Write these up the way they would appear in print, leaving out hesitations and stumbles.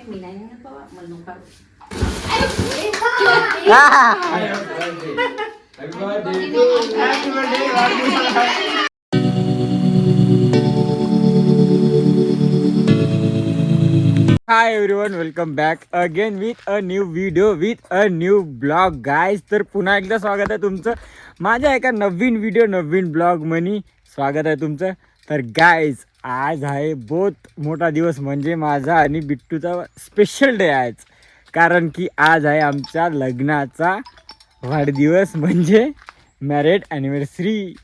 Hi everyone, welcome back again with a new video with a new blog guys. तर पुन्हा एकदा स्वागत आहे तुमचं माझ्या एका नवीन व्हिडिओ नवीन ब्लॉग मनी. स्वागत आहे तुमचं. तर गाईज, आज आहे बहुत मोठा दिवस, म्हणजे माझा आणि बिट्टूचा स्पेशल डे आहे. कारण की आज आहे आमच्या लग्नाचा वाढदिवस, म्हणजे मॅरेड ॲनिव्हर्सरी.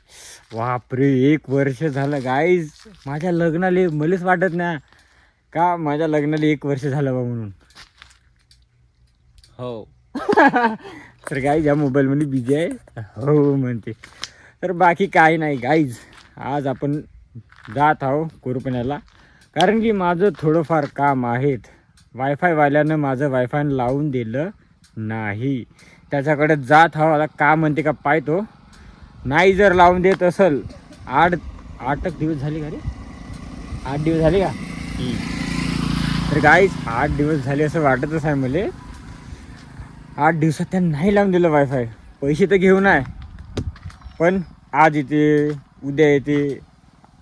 बापरे, 1 वर्ष झालं गाईज माझ्या लग्नाला. मलाच वाटत नाही का माझ्या लग्नाला 1 वर्ष झालं बा म्हणून. हो. तर गाईज या मोबाईलमध्ये बिझी आहे, हो म्हणते. तर बाकी काही नाही गाईज, आज आपण जात आहो कोरपण्याला. कारण की माझं थोडंफार काम आहेत. वायफायवाल्यानं माझं वायफाय लावून दिलं नाही, त्याच्याकडे जात आहो. आता का म्हणते का पाहतो. नाही जर लावून देत असेल, 8 दिवस झाले का रे, 8 दिवस झाले का. तर गाईज 8 दिवस झाले असं वाटतच आहे मला. 8 दिवसात त्यांनी नाही लावून दिलं वायफाय. पैसे तर घेऊन आहे, पण आज येते उद्या येते,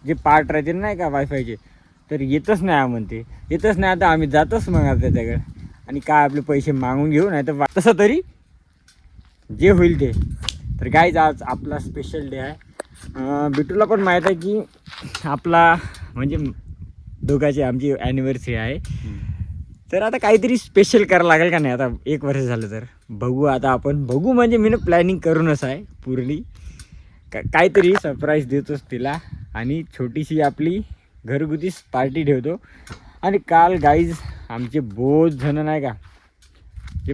जे पार्ट राहते नाही का वायफायचे, तर येतच नाही म्हणते, येतच नाही. आता आम्ही जातच मग आता त्याच्याकडे, आणि काय आपले पैसे मागून घेऊ, नाही तर तसं तरी जे होईल ते. तर गाईज आज आपला स्पेशल डे आहे. बिट्टूला पण माहीत आहे की आपला म्हणजे दोघांची आमची ॲनिव्हर्सरी आहे. तर आता काहीतरी स्पेशल करायला लागेल का नाही. आता 1 वर्ष झालं तर बघू. आता आपण बघू, म्हणजे मी प्लॅनिंग करूनच आहे पूर्णी. काहीतरी सरप्राईज देतोच तिला, आणि छोटीशी आपली घरगुती पार्टी ठेवतो. आणि काल गाईज आमचे बहुत जण नाही का, जे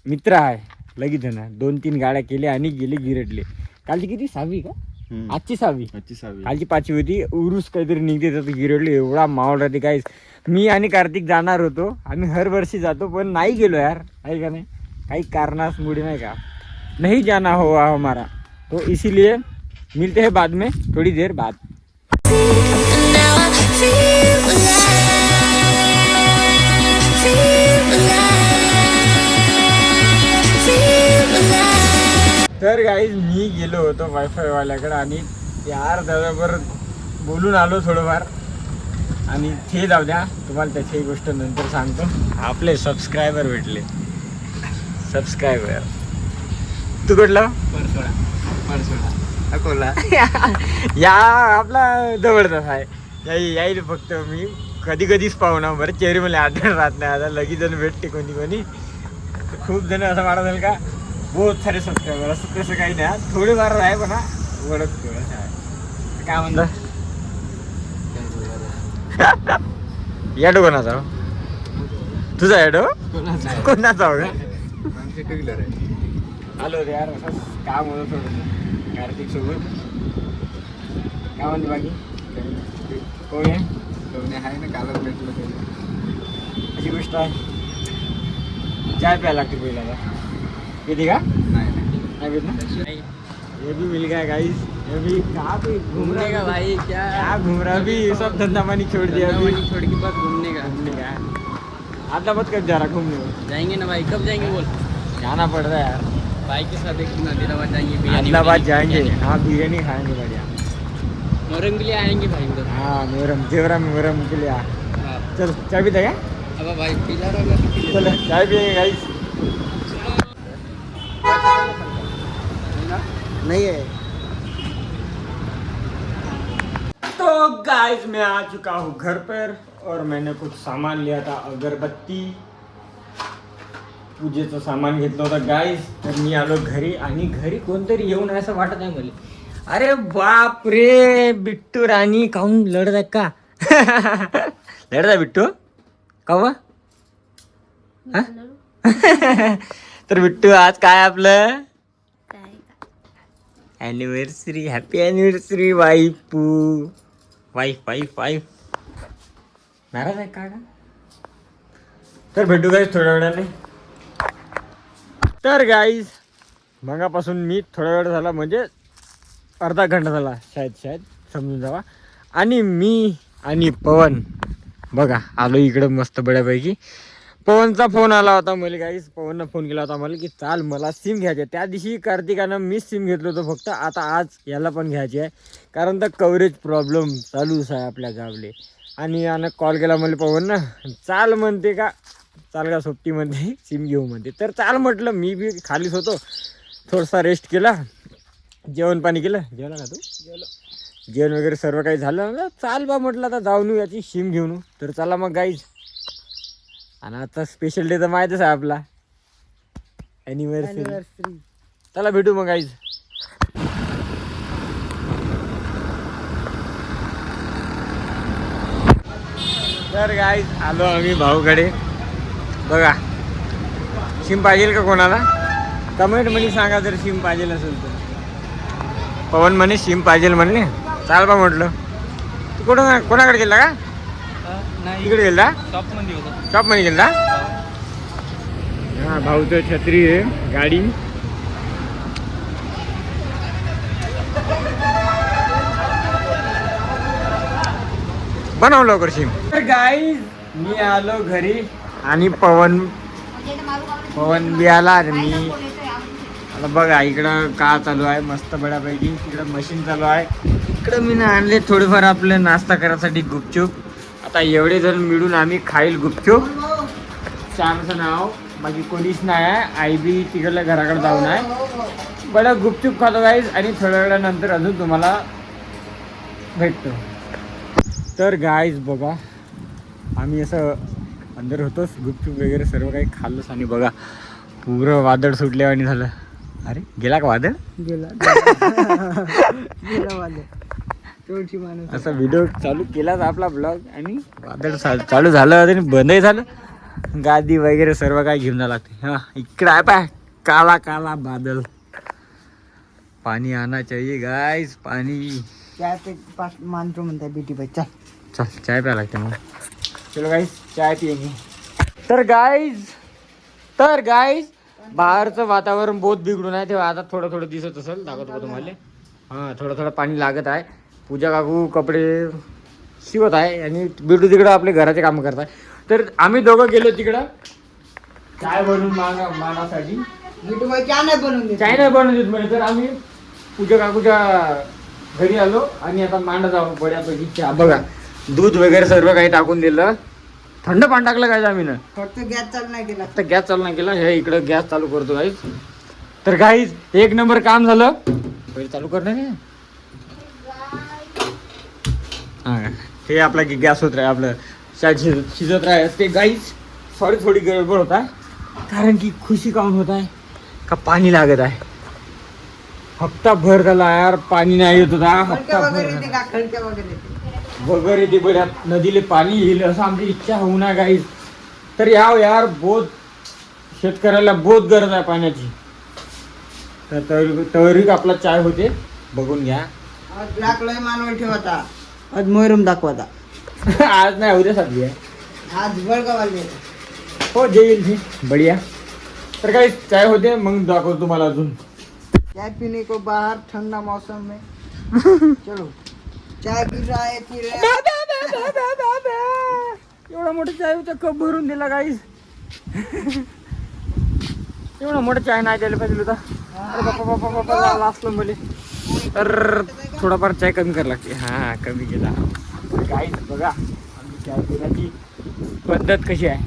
मित्र आहे लगेच जण 2-3 गाड्या केल्या आणि गेले गिरडले. कालची किती 6वी का, आजची 6वी, कालची 5वी होती. उरूस काहीतरी निघते तर गिरडले. एवढा माहोल राहते गाईज. मी आणि कार्तिक जाणार होतो, आम्ही हर वर्षी जातो, पण नाही गेलो यार, आहे का नाही, काही कारणामुळे नाही का, नहीं जाना हुआ हमारा, तो इसीलिए मिलते हैं बाद में, थोड़ी देर बाद. तर गाईज मी गेलो होतो वायफायवाल्याकडे, आणि यार दादाबर बोलून आलो थोडंफार. आणि ते जाऊ द्या, तुम्हाला त्याची गोष्ट नंतर सांगतो. आपले सबस्क्रायबर भेटले, सबस्क्रायबर. तू कुठला? परसोडा अकोला. या आपला जवळचाच आहे. यायला फक्त मी कधी कधीच पाहुणा, बरं चेहरे मला आठवण राहत नाही. आता लगेच जण भेटते कोणी कोणी. खूप जण असं वाटत का बहुत सारे सबस्क्रायबर, असं तसं काही नाही, थोडेफार आहे पण ओळखतो आहे. काय म्हणता याडो कोणाचा? तुझा याडो कोणाचा हो का? आलो रे यार, असं काम होतं थोडंसं कार्तिक सोबत. काय म्हणते बाकी? कोण आहे? कोणी आहे ना, कालच भेटलो. अशी गोष्ट आहे. चाय प्यायला लागते पहिला. येते का? नहीं बेचना। ये भी मिल गया गाइस, ये भी कहाँ पे घूमने का भाई, क्या घूम रहा अभी, सब धंधा पानी छोड़ दिया, अभी छोड़ के बाद घूमने का आदलाबाद कब जा रहा घूमने को? जाएंगे ना भाई, कब जाएंगे बोल? जाना पड़ रहा है यार भाई के साथ. एक दिन आदिलाबाद जाएंगे, आदिलाबाद जाएंगे. हाँ बिरयानी खाएंगे बढ़िया. मोहरम के लिए आएंगे भाई उधर. हाँ मोहरम, जेवरा में मोहरम के लिए. चल चाय पीता क्या? अब भाई पिला रहा, चलो चाय पिएंगे गाइस. नहीं है. तो गाइस मैं आ चुका हूँ घर पर, और मैंने कुछ सामान लिया था. अगरबत्ती, पूजेचं सामान घेतलं होतं गाइस. तर मी आलो घरी, आणि घरी कोणतरी येऊन असं वाटत आहे मला. अरे बाप रे, बिट्टू राणी काहून लढत आहे का? लढत आहे बिट्टू का? तर बिट्टू आज काय आपलं ॲनिव्हर्सरी. हॅपी ॲनिव्हर्सरी वाईफू. वाईफ नाराज आहे का? तर भेटू गाईज थोड्या वेळाने. तर गाईज मगापासून मी थोडा वेळ झाला, म्हणजे अर्धा घंटा झाला शायद समजून जावा. आणि मी आणि पवन बघा आलो इकडं मस्त बड्यापैकी. पवनचा फोन आला होता मला गाईस. पवननं फोन केला होता मला की चाल मला सिम घ्यायची आहे. त्या दिवशी कार्तिकानं मीच सिम घेतलं होतं फक्त. आता आज याला पण घ्यायची आहे कारण तर कव्हरेज प्रॉब्लेम चालूच आहे आपल्या गावले. आणि यानं कॉल केला मला पवननं, चाल म्हणते का, चाल का सोबती म्हणते सिम घेऊ म्हणते. तर चाल म्हटलं. मी बी खालीच होतो, थोडासा रेस्ट केला, जेवण पाणी केलं. जेवला का तू? जेवण वगैरे सर्व काही झालं ना. चाल बा म्हटलं आता जाऊन येऊ याची सिम घेऊन येऊ. तर चला मग गाईज. आणि आता स्पेशल डे तर माहीतच आहे आपला, ॲनिव्हर्सरी. चला भेटू मग गाईज. तर गाईज आलो आम्ही भाऊकडे. बघा सिम पाहिजे का कोणाला? कमेंट मध्ये सांगा जर सिम पाहिजे असेल तर. पवन म्हणे सिम पाहिजे म्हणले. चाल बा म्हटलं. तू कुठं कोणाकडे गेला का? तिकडे गेला शॉपमध्ये होता. शॉपमध्ये गेला. हा भाऊचं छत्री आहे, गाडी. बनव लवकर सिम. तर गाईज मी आलो घरी आणि पवन बी आला. आणि मी आता बघा इकडं का चालू आहे मस्त बड्यापैकी. इकडं मशीन चालू आहे. इकडं मी ना आणले थोडेफार आपलं नाश्ता करायसाठी गुपचूप. आता एवढे जण मिळून आम्ही खाईल गुपचूप. श्यामचं नाव बाकी कोणीच नाही आहे. आई बी तिकडल्या घराकडे जाऊन आहे. बरं गुपचूप खातो गाईज आणि थोड्या वेळानंतर अजून तुम्हाला भेटतो. तर गाईज बघा आम्ही असं अंदर होतोच, गुपचूप वगैरे सर्व काही खाल्लंच. आणि बघा पुरं वादळ सुटल्या आणि झालं. अरे गेला का वादळ? गेला वादळ. असा व्हिडिओ चालू केलाच आपला ब्लॉग आणि वादळ चालू झालं आणि बंदही झालं. गादी वगैरे सर्व काही घेऊन जावं लागते. हा इकडं आहे पाय काला काला बादल. पाणी आना चाहिए गाइस, पाणी. चाय पे पास मानतो म्हणताय बेटी भाई. चल चल चाय प्या लागते मग. चलो गाइस चाय पियेंगे. तर गाइस बाहेरचं वातावरण बहुत बिघडून आहे. तेव्हा आता थोडं थोडं दिसत असेल, दाखवतो तुम्हाला. हां थोडं थोडं पाणी लागत आहे. पूजा काकू कपडे शिवत आहे आणि बिटू तिकडं आपले घराचे कामं करत आहे. तर आम्ही दोघं गेलो तिकडं चाय बनवून मागासाठी. बेटी भाई चाय नाही बनवून देत. चाय नाही बनवून देत म्हणे. तर आम्ही पूजा काकूच्या घरी आलो आणि आता मांडत आहो बऱ्यापैकी चहा. बघा दूध वगैरे सर्व काही टाकून दिलं. थंड पाणी टाकलं काय आम्ही ना. फक्त गॅस चालू नाही केला. आता गॅस चालू नाही केला. हे इकडं गॅस चालू करतो गाईज. तर गाईज एक नंबर काम झालं. पहिले चालू करणार नाही. हां हे आपला गॅस होत राहा आपलं शिजत राहा ते गाईज. सॉरी थोडी गडबड होत आहे कारण की खुशी काऊन होत आहे का पाणी लागत आहे. हप्ता भर झाला यार पाणी नाही येत होता. हप्ता भर खडक्या वगैरे येते बऱ्या नदीले पाणी येईल असं आमची इच्छा होऊ नये गाईज. तर यार बहुत शेतकऱ्याला बहुत गरज आहे पाण्याची. तर तरी आपला चाय होते बघून घ्या. आज लाकलय मानवर ठेवता. आज मोहरम दाखवता. आज नाही उद्या साधली आहे. आज बळगावाले हो जेईल बढिया. तर काही चाय होते मग दाखवतो तुम्हाला अजून. चाय पीने को बाहर ठंडा मौसम में. चलो चाय पी रहा है एवढा मोठा चायचा कप भरून दिला गाईस. एवढा मोठा चाय नाही द्यायला पाहिजे होता. अरे बापा लास्टला मले. तर थोडाफार चाय कमी करायला लागते. हा कमी केला गाईस. बघा आम्ही चाय पिण्याची पद्धत कशी आहे.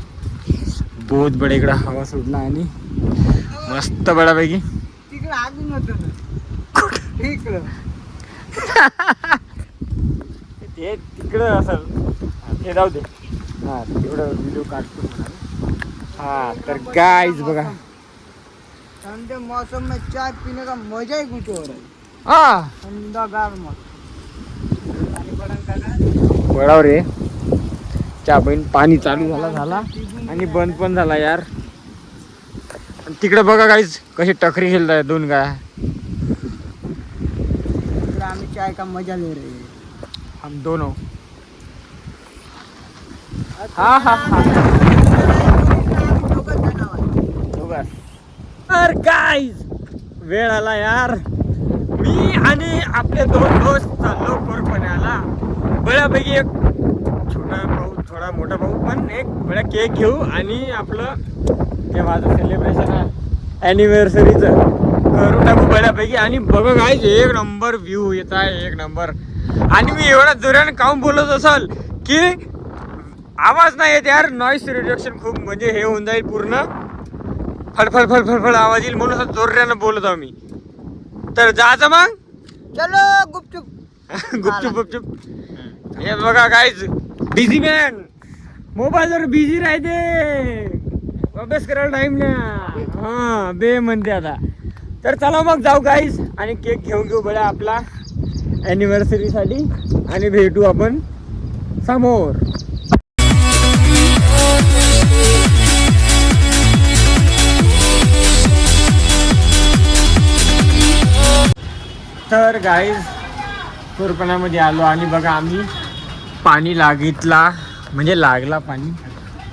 बहुत बडे इकडं हवा सुटला आणि मस्त बड्यापैकी. तिकडं अजून होतं ना इकडं. ते तिकडं असं ते जाऊ दे. हां तेवढं व्हिडिओ काढतो म्हणा. हां तर गाईज बघा ठंडे मौसम में चाय पीने का मजा ही कुछ और है. हां ठंडागार मौसम. बळावर रे चहा पण पाणी चालू झाला आणि बंद पण झाला यार. तिकडे बघा गाईज कशी टकरी खेळत आहे दोन गाय. आम्ही चाय का मजा ले रहे हैं. हम दोनों. हा हा हा तर गाईज वेळ आला यार. मी आणि आपले दोन दोस्त चाललो कोरपण्याला. बऱ्यापैकी एक छोटा भाऊ थोडा मोठा भाऊ पण एक बडा केक घेऊ आणि आपलं ते माझं सेलिब्रेशन आहे ॲनिव्हर्सरीचं करून टाकू बऱ्यापैकी. आणि बघा काय एक नंबर व्ह्यू येत आहे, एक नंबर. आणि मी एवढा जोराने काऊन बोलत असाल की आवाज नाही येत यार, नॉईस रिडक्शन खूप म्हणजे हे होऊन जाईल, पूर्ण फडफड फडफड आवाज येईल म्हणून असं जोरानं बोलत आहो मी. तर जायचं मग चलो गुपचुप. गुपचूप गुपचूप. हे बघा काहीच बिझी मॅन मोबाईलवर बिझी राहते, अभ्यास करायला टाइम ना. हा बे म्हणते आता. तर चला मग जाऊ गाईज आणि केक घेऊन घेऊ बड्या आपला ॲनिव्हर्सरीसाठी आणि भेटू आपण समोर. तर गाईज कोरपणामध्ये आलो आणि बघा आम्ही पाणी लागितला म्हणजे लागला पाणी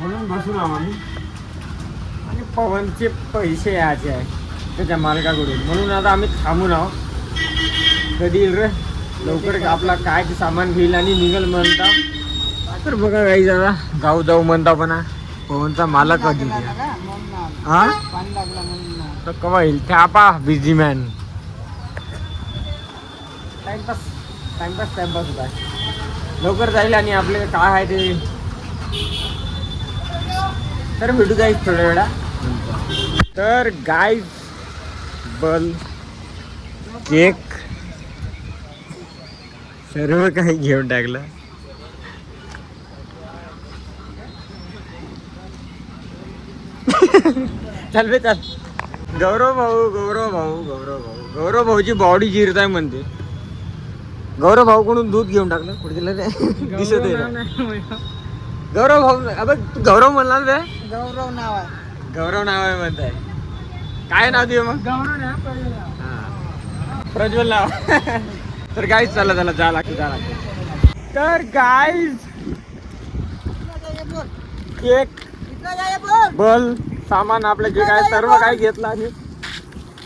म्हणून बसून आहो आम्ही. आणि पवनचे पैसे यायचे आहे त्याच्या मालकाकडून म्हणून आता आम्ही थांबून आहो. कधी येईल रे लवकर आपला काय ते सामान घेईल आणि निघल म्हणता. तर बघा गाईज आता गाव जाऊ म्हणता पण पवनचा मालक कधी हा पाणी लागला म्हणून तर केव्हा येईल ते आपा busy man. Timepass timepass timepass होता लवकर जाईल आणि आपले काय आहे ते. तर भेटू जाईल थोड्या वेळा. तर गाईज बल केक सर्व काही घेऊन टाकलं. चल बे चल. गौरव भाऊ गौरव भाऊ गौरव भाऊ गौरव भाऊची बॉडी जिरत आहे म्हणते. गौरव भाऊ कडून दूध घेऊन टाकलं कुठे दिलं रे दिसत आहे. गौरव भाऊ अबे तू गौरव म्हणला बे. गौरव नाव आहे. गौरव नाव आहे म्हणताय. काय नाव देऊ मग. प्रज्वल नाव. तर गाईज चला चला जा लागते. तर गाईज केक बल सामान आपलं जे काय सर्व काय घेतलं आणि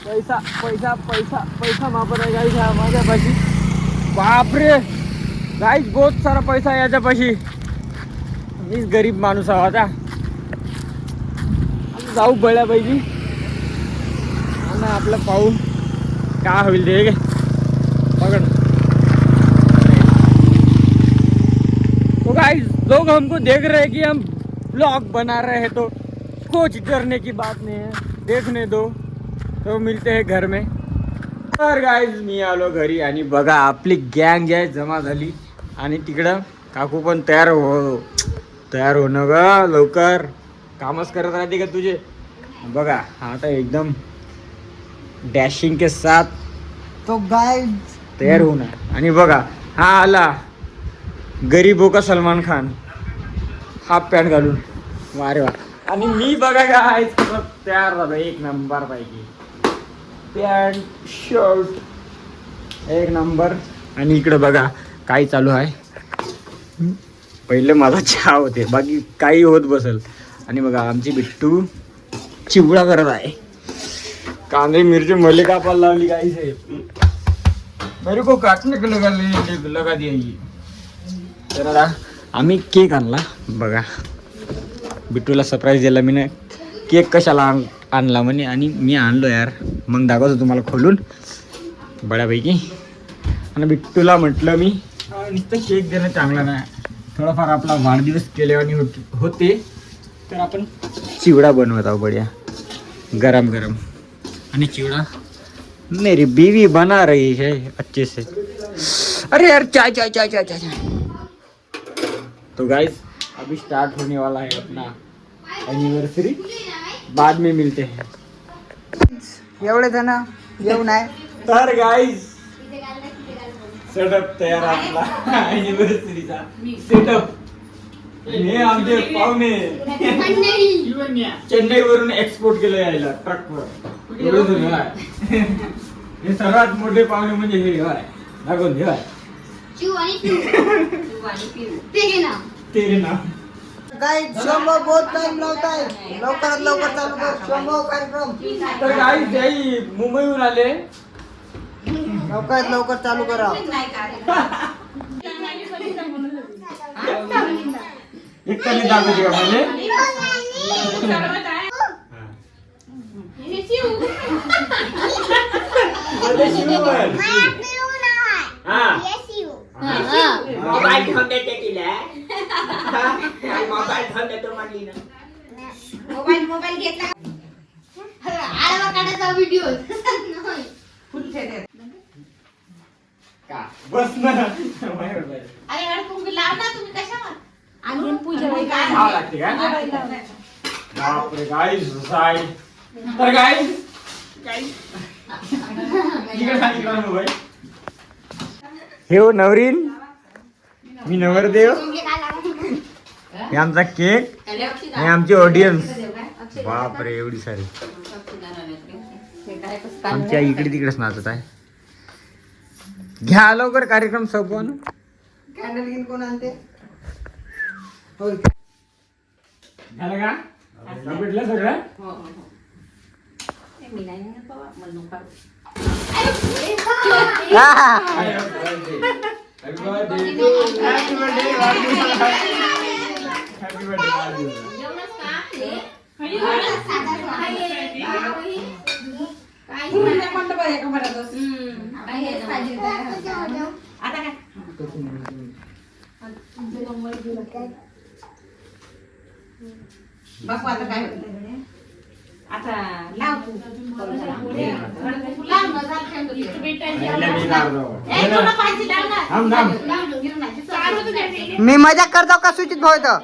पैसा पैसा पैसा पैसा वापर आहे गाईज हा माझ्यापाशी. बापरे गाईज बहुत सारा पैसा आहे याच्यापाशी. मीच गरीब माणूस आहो आता. जाऊ बळ्यापैकी आणि आपलं पाहू काय होईल ते पकड़. तो गाइस लोग हमको देख रहे हैं कि हम ब्लॉग बना रहे हैं तो कुछ करने की बात नहीं है, देखने दो. तो मिलते हैं घर में. तर गाईज मी आलो घरी आणि बघा आपली गँग आहे जमा झाली आणि तिकडं काकू पण तयार होणं ग लवकर. कामच करत राहते का तुझे. बघा हा आता एकदम डॅशिंग के साथ तो गाइस तयार होणार. आणि बघा हा आला गरीबो का सलमान खान हाफ पॅन्ट घालून. वारे वा. आणि मी बघा काय तयार झालो एक नंबर पैकी. पॅन्ट शर्ट एक नंबर. आणि इकडे बघा काय चालू आहे. पहिले माझा चहा होते बाकी काही होत बसल. आणि बघा आमची बिट्टू चिवडा करत आहे. कांदे मिरची मले कापायला लावली काही साहेब. मेरे को काटने को लगा दिया ये. तर आता आम्ही केक आणला बघा. बिट्टूला सरप्राईज दिला मी ना. केक कशाला आणला म्हणे आणि मी आणलो यार. मग दाखवतो तुम्हाला खोलून बऱ्यापैकी. आणि बिट्टूला म्हटलं मी नुसतं केक देणं चांगलं नाही, थोडाफार आपला वाढदिवस केल्यावानी होते. तर आपण चिवडा बनवत आहोत बढिया गरम गरम. आणि चिवडा मेरी बीवी बना रही है अच्छे से. अरे यार चाय चाय चाय चाय चाय. तो गाइस अभी स्टार्ट होने वाला है अपना एनिवर्सरी. बाद में मिलते हैं. एवढे जण येऊन आहे. तर गाइस सेटअप तयार आपला एनिवर्सरीचा सेटअप. हे आमचे पाहुणे चेन्नई वरून एक्सपोर्ट केलं यायला ट्रकवर. हे सर्वात मोठे पाहुणे म्हणजे हे आहे. दाखवून हे आहे तेरे नाम. गाइस शंभो बहुत टाइम लावता है. लवकरात लवकर चालू कर शंभो कार्यक्रम. तर गाईस जाई मुंबईहून आले. लवकरात लवकर चालू करा. एक तरी दाखवते का म्हणजे मोबाईल घेऊन देते तिला मोबाईल घेऊन देतो म्हणली ना मोबाईल घेतला आडवा काढायचा व्हिडिओ का बस ना अरे तुम्ही लाव ना तुम्ही कशावर आणि पूजा खावं लागते का बापरे गाईस साई तर गाईस हे हो नवरीन मी नवरदेव हे आमचा केक हे आमची ऑडियन्स बापरे एवढी सारी आमच्या इकडे तिकडेच नाचत आहे घ्या लवकर कार्यक्रम संपवून कॅन्डल घेऊन कोण आणते होय झालं का भेटलं सगळं बापू आता काय आता लाव तू लाव ना झालं मी मजाक करतो का सुचित भाऊ इथं?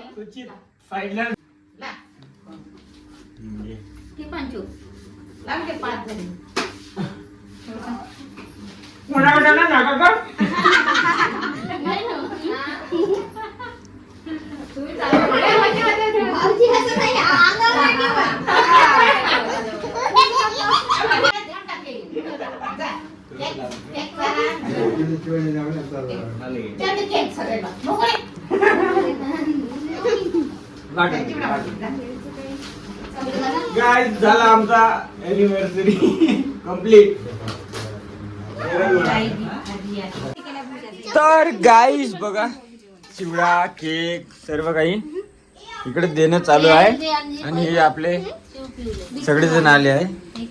गाईज झाला आमचा एनिव्हर्सरी कम्प्लीट. तर गाईज बघा चिवडा केक सर्व काही इकडे देणं चालू आहे आणि हे आपले सगळेजण आले आहे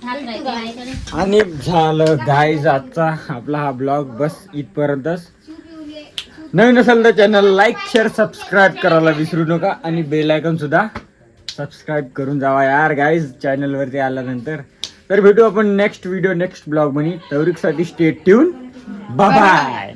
आणि झालं गाईज आजचा आपला हा ब्लॉग बस इथपर्यंतच. नवीन असेल तर चॅनल लाईक शेअर सबस्क्राईब करायला विसरू नका आणि बेल आयकॉन सुद्धा सबस्क्राईब करून जावा यार गाईज चॅनलवरती आल्यानंतर. तर भेटू आपण नेक्स्ट व्हिडिओ नेक्स्ट ब्लॉग मध्ये. तवरिकसाठी स्टे ट्यून. Bye bye.